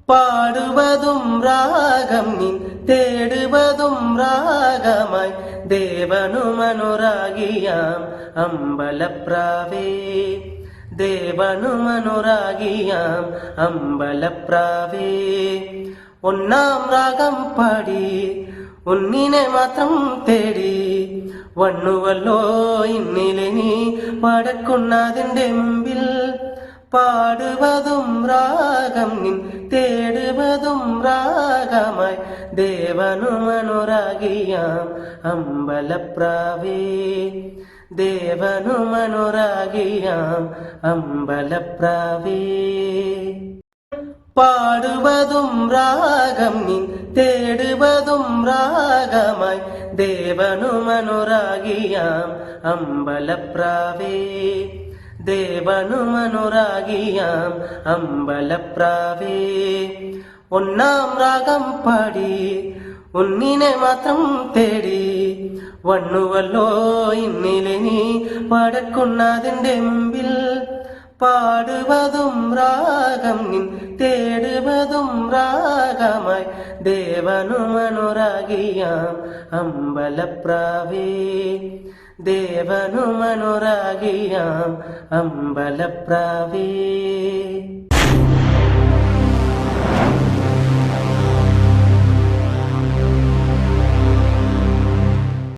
പാടുവതും രാഗം നിൻ തേടുവതും രാഗമായി ദേവനുമനുരാഗിയാം അമ്പലപ്രാവേ ദേവനുമനുരാഗിയാം അമ്പലപ്രാവേ ഒന്നാം രാഗം പാടി ഉന്നിനെ മാത്രം തേടി വണ്ണുവല്ലോ ഇന്നിലെ നീ പടക്കുന്നതിൻ്റെ മുമ്പിൽ പാടുവതും രാഗം നിൻ തേടുവതും രാഗമായി ദേവനുമനുരാഗിയാം അമ്പലപ്രാവേ ദേവനുമനുരാഗിയാം അമ്പലപ്രാവേ പാടുവതും രാഗം നിൻ തേടുവതും രാഗമായി ദേവനുമനുരാഗിയാം അമ്പലപ്രാവേ ദേവനുമനുരാഗിയാം അമ്പലപ്രാവേ ഒന്നാം രാഗം പാടി ഉന്നിനെ മാത്രം തേടി വണ്ണുവല്ലോ ഇന്നിലെ നീ പടക്കുന്നതിൻ്റെ മുമ്പിൽ പാടുവതും രാഗം നിൻ തേടുവതും രാഗമായി ദേവനുമനുരാഗിയാം അമ്പലപ്രാവേ ദേവനുമനുരാഗിയാം അമ്പലപ്രാവേ.